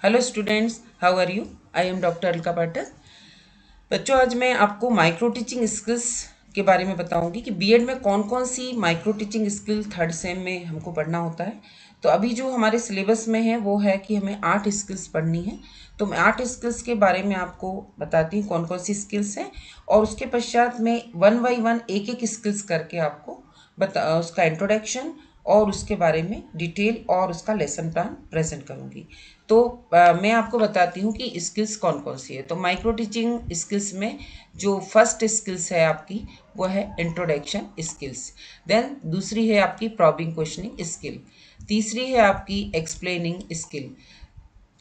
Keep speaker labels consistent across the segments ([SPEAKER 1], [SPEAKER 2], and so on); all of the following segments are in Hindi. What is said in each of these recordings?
[SPEAKER 1] Hello students, how are you? I am doctor Alka Pathak. बच्चों, आज मैं आपको माइक्रो टीचिंग स्किल्स के बारे में बताऊंगी कि बीएड में कौन कौन सी micro teaching skill third sem में हमको पढ़ना होता है। तो अभी जो हमारे सिलेबस में है वो है कि हमें 8 स्किल्स पढ़नी है। तो मैं 8 स्किल्स के बारे में आपको बताती हूँ कौन कौन सी स्किल्स हैं, और उसके पश्चात मैं वन बाई वन एक एक स्किल्स करके आपको उसका इंट्रोडक्शन और उसके बारे में डिटेल और उसका लेसन प्लान प्रेजेंट करूँगी। तो मैं आपको बताती हूँ कि स्किल्स कौन कौन सी है। तो माइक्रो टीचिंग स्किल्स में जो फर्स्ट स्किल्स है आपकी वो है इंट्रोडक्शन स्किल्स। देन दूसरी है आपकी प्रॉबिंग क्वेश्चनिंग स्किल। तीसरी है आपकी एक्सप्लेनिंग स्किल।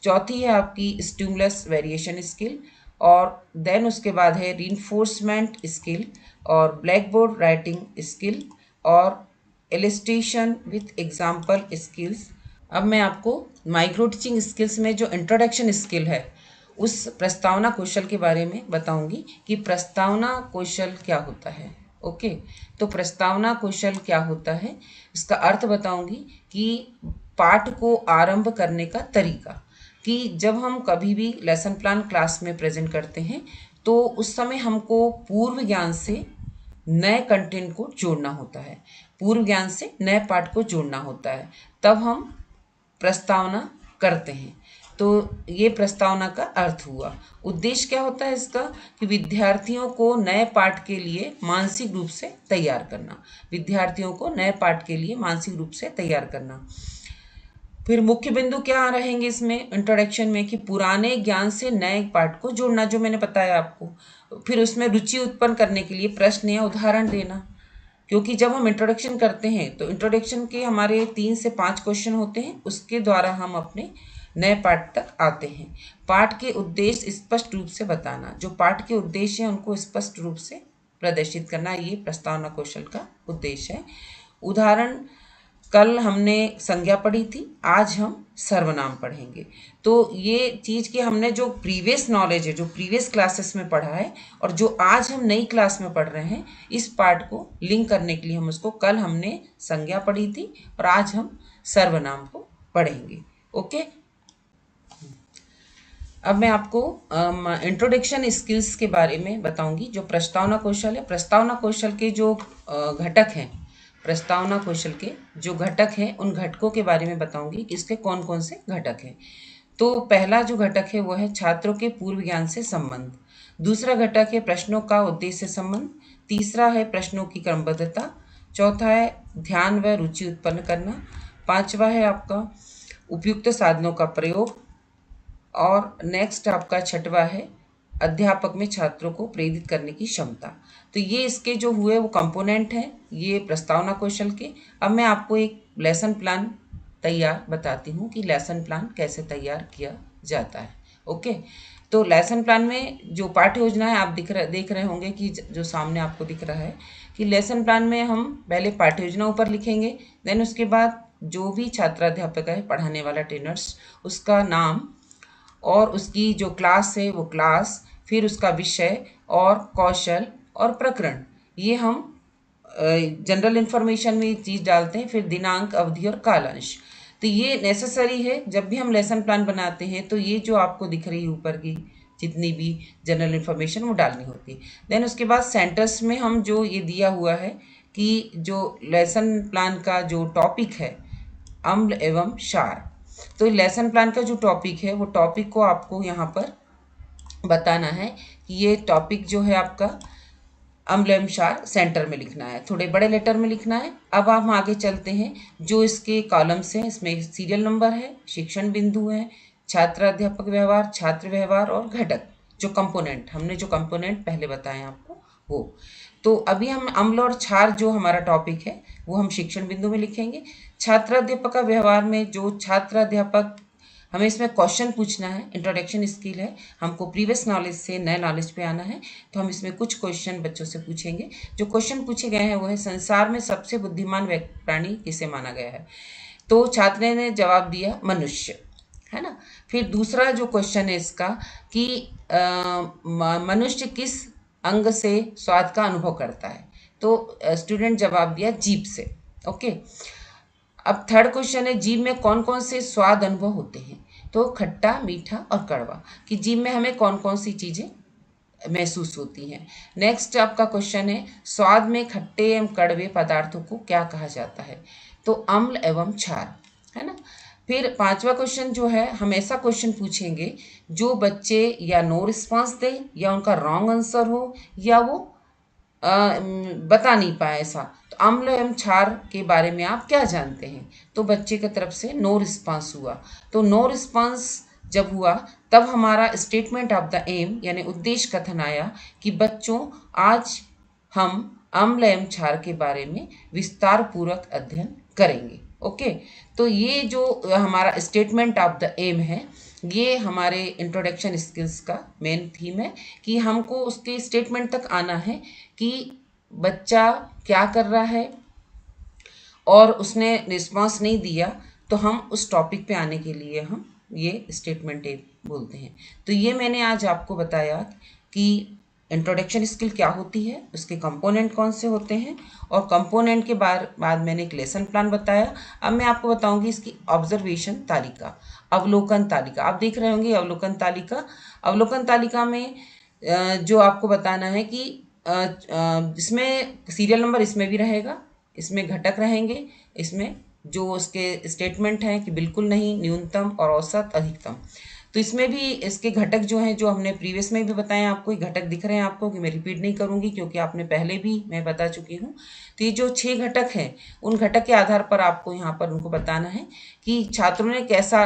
[SPEAKER 1] चौथी है आपकी स्टिमुलस वेरिएशन स्किल। और देन उसके बाद है रीइंफोर्समेंट स्किल और ब्लैक बोर्ड राइटिंग स्किल और इलस्ट्रेशन विथ एग्जाम्पल स्किल्स। अब मैं आपको माइक्रो टीचिंग स्किल्स में जो इंट्रोडक्शन स्किल है उस प्रस्तावना कौशल के बारे में बताऊंगी कि प्रस्तावना कौशल क्या होता है। ओके, तो प्रस्तावना कौशल क्या होता है इसका अर्थ बताऊंगी कि पाठ को आरंभ करने का तरीका। कि जब हम कभी भी लेसन प्लान क्लास में प्रेजेंट करते हैं तो उस समय हमको पूर्व ज्ञान से नए कंटेंट को जोड़ना होता है, पूर्व ज्ञान से नए पाठ को जोड़ना होता है, तब हम प्रस्तावना करते हैं। तो ये प्रस्तावना का अर्थ हुआ। उद्देश्य क्या होता है इसका कि विद्यार्थियों को नए पाठ के लिए मानसिक रूप से तैयार करना, विद्यार्थियों को नए पाठ के लिए मानसिक रूप से तैयार करना। फिर मुख्य बिंदु क्या रहेंगे इसमें इंट्रोडक्शन में कि पुराने ज्ञान से नए पाठ को जोड़ना, जो मैंने बताया आपको। फिर उसमें रुचि उत्पन्न करने के लिए प्रश्न या उदाहरण देना, क्योंकि जब हम इंट्रोडक्शन करते हैं तो इंट्रोडक्शन के हमारे 3 से 5 क्वेश्चन होते हैं, उसके द्वारा हम अपने नए पाठ तक आते हैं। पाठ के उद्देश्य स्पष्ट रूप से बताना, जो पाठ के उद्देश्य हैं उनको स्पष्ट रूप से प्रदर्शित करना, ये प्रस्तावना कौशल का उद्देश्य है। उदाहरण, कल हमने संज्ञा पढ़ी थी, आज हम सर्वनाम पढ़ेंगे। तो ये चीज़ कि हमने जो प्रीवियस नॉलेज है, जो प्रीवियस क्लासेस में पढ़ा है और जो आज हम नई क्लास में पढ़ रहे हैं, इस पार्ट को लिंक करने के लिए हम उसको, कल हमने संज्ञा पढ़ी थी और आज हम सर्वनाम को पढ़ेंगे। ओके, अब मैं आपको इंट्रोडक्शन स्किल्स के बारे में बताऊंगी। जो प्रस्तावना कौशल है, प्रस्तावना कौशल के जो घटक हैं, प्रस्तावना कौशल के जो घटक हैं उन घटकों के बारे में बताऊंगी कि इसके कौन कौन से घटक हैं। तो पहला जो घटक है वो है छात्रों के पूर्व ज्ञान से संबंध। दूसरा घटक है प्रश्नों का उद्देश्य से संबंध। तीसरा है प्रश्नों की क्रमबद्धता। चौथा है ध्यान व रुचि उत्पन्न करना। पांचवा है आपका उपयुक्त साधनों का प्रयोग। और नेक्स्ट आपका छठवा है अध्यापक में छात्रों को प्रेरित करने की क्षमता। तो ये इसके जो हुए वो कंपोनेंट हैं, ये प्रस्तावना कौशल के। अब मैं आपको एक लेसन प्लान तैयार बताती हूँ कि लेसन प्लान कैसे तैयार किया जाता है। ओके, तो लेसन प्लान में जो पाठ्य योजना है आप देख रहे होंगे कि जो सामने आपको दिख रहा है कि लेसन प्लान में हम पहले पाठ्य योजना ऊपर लिखेंगे, देन उसके बाद जो भी छात्राध्यापक है, पढ़ाने वाला ट्रेनर्स, उसका नाम और उसकी जो क्लास है वो क्लास, फिर उसका विषय और कौशल और प्रकरण, ये हम जनरल इन्फॉर्मेशन में ये चीज़ डालते हैं। फिर दिनांक, अवधि और कालांश। तो ये नेसेसरी है जब भी हम लेसन प्लान बनाते हैं, तो ये जो आपको दिख रही है ऊपर की जितनी भी जनरल इन्फॉर्मेशन वो डालनी होती है। देन उसके बाद सेंटर्स में हम जो ये दिया हुआ है कि जो लेसन प्लान का जो टॉपिक है अम्ल एवं क्षार, तो लेसन प्लान का जो टॉपिक है वो टॉपिक को आपको यहाँ पर बताना है कि ये टॉपिक जो है आपका अम्ल एवं क्षार सेंटर में लिखना है, थोड़े बड़े लेटर में लिखना है। अब हम आगे चलते हैं, जो इसके कॉलम्स हैं इसमें सीरियल नंबर है, शिक्षण बिंदु है, छात्र अध्यापक व्यवहार, छात्र व्यवहार और घटक, जो कंपोनेंट हमने जो कंपोनेंट पहले बताए आपको वो। तो अभी हम अम्ल और क्षार जो हमारा टॉपिक है वो हम शिक्षण बिंदु में लिखेंगे। छात्र अध्यापक का व्यवहार में जो छात्र अध्यापक, हमें इसमें क्वेश्चन पूछना है, इंट्रोडक्शन स्किल है, हमको प्रीवियस नॉलेज से नए नॉलेज पे आना है। तो हम इसमें कुछ क्वेश्चन बच्चों से पूछेंगे। जो क्वेश्चन पूछे गए हैं वो है संसार में सबसे बुद्धिमान प्राणी किसे माना गया है। तो छात्र ने जवाब दिया मनुष्य, है ना। फिर दूसरा जो क्वेश्चन है इसका कि मनुष्य किस अंग से स्वाद का अनुभव करता है। तो स्टूडेंट जवाब दिया जीभ से। ओके, अब थर्ड क्वेश्चन है जीभ में कौन कौन से स्वाद अनुभव होते हैं। तो खट्टा, मीठा और कड़वा कि जीभ में हमें कौन कौन सी चीज़ें महसूस होती हैं। नेक्स्ट आपका क्वेश्चन है, स्वाद में खट्टे एवं कड़वे पदार्थों को क्या कहा जाता है? तो अम्ल एवं क्षार, है ना। फिर पांचवा क्वेश्चन जो है, हम ऐसा क्वेश्चन पूछेंगे जो बच्चे या नो रिस्पॉन्स दें या उनका रॉन्ग आंसर हो या वो बता नहीं पाए ऐसा। तो अम्ल एवं क्षार के बारे में आप क्या जानते हैं? तो बच्चे की तरफ से नो रिस्पॉन्स हुआ। तो नो रिस्पॉन्स जब हुआ तब हमारा स्टेटमेंट ऑफ द एम यानी उद्देश्य कथन आया कि बच्चों आज हम अम्ल एवं क्षार के बारे में विस्तार पूर्वक अध्ययन करेंगे। ओके, तो ये जो हमारा स्टेटमेंट ऑफ द एम है, ये हमारे इंट्रोडक्शन स्किल्स का मेन थीम है कि हमको उसके स्टेटमेंट तक आना है कि बच्चा क्या कर रहा है और उसने रिस्पॉन्स नहीं दिया तो हम उस टॉपिक पे आने के लिए हम ये स्टेटमेंट बोलते हैं। तो ये मैंने आज आपको बताया कि इंट्रोडक्शन स्किल क्या होती है, उसके कंपोनेंट कौन से होते हैं, और कंपोनेंट के बाद मैंने एक लेसन प्लान बताया। अब मैं आपको बताऊंगी इसकी ऑब्जर्वेशन तालिका, अवलोकन तालिका। आप देख रहे होंगे अवलोकन तालिका। अवलोकन तालिका में जो आपको बताना है कि इसमें सीरियल नंबर इसमें भी रहेगा, इसमें घटक रहेंगे, इसमें जो उसके स्टेटमेंट हैं कि बिल्कुल नहीं, न्यूनतम और औसत, अधिकतम। तो इसमें भी इसके घटक जो हैं, जो हमने प्रीवियस में भी बताए आपको, ये घटक दिख रहे हैं आपको कि मैं रिपीट नहीं करूंगी क्योंकि आपने पहले भी मैं बता चुकी हूँ। तो ये जो 6 घटक हैं, उन घटक के आधार पर आपको यहाँ पर उनको बताना है कि छात्रों ने कैसा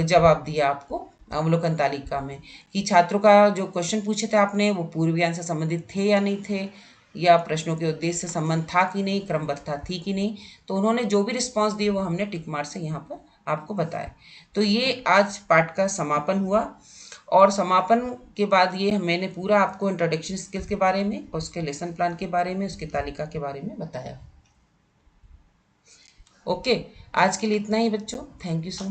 [SPEAKER 1] जवाब दिया आपको अवलोकन तालिका में, कि छात्रों का जो क्वेश्चन पूछे थे आपने वो पूर्व ज्ञान से संबंधित थे या नहीं थे, या प्रश्नों के उद्देश्य से संबंध था कि नहीं, क्रमबद्धता थी कि नहीं। तो उन्होंने जो भी रिस्पांस दिए वो हमने टिक मार्क से यहाँ पर आपको बताया। तो ये आज पाठ का समापन हुआ, और समापन के बाद ये मैंने पूरा आपको इंट्रोडक्शन स्किल्स के बारे में, उसके लेसन प्लान के बारे में, उसकी तालिका के बारे में बताया। ओके, आज के लिए इतना ही बच्चों। Thank you so much.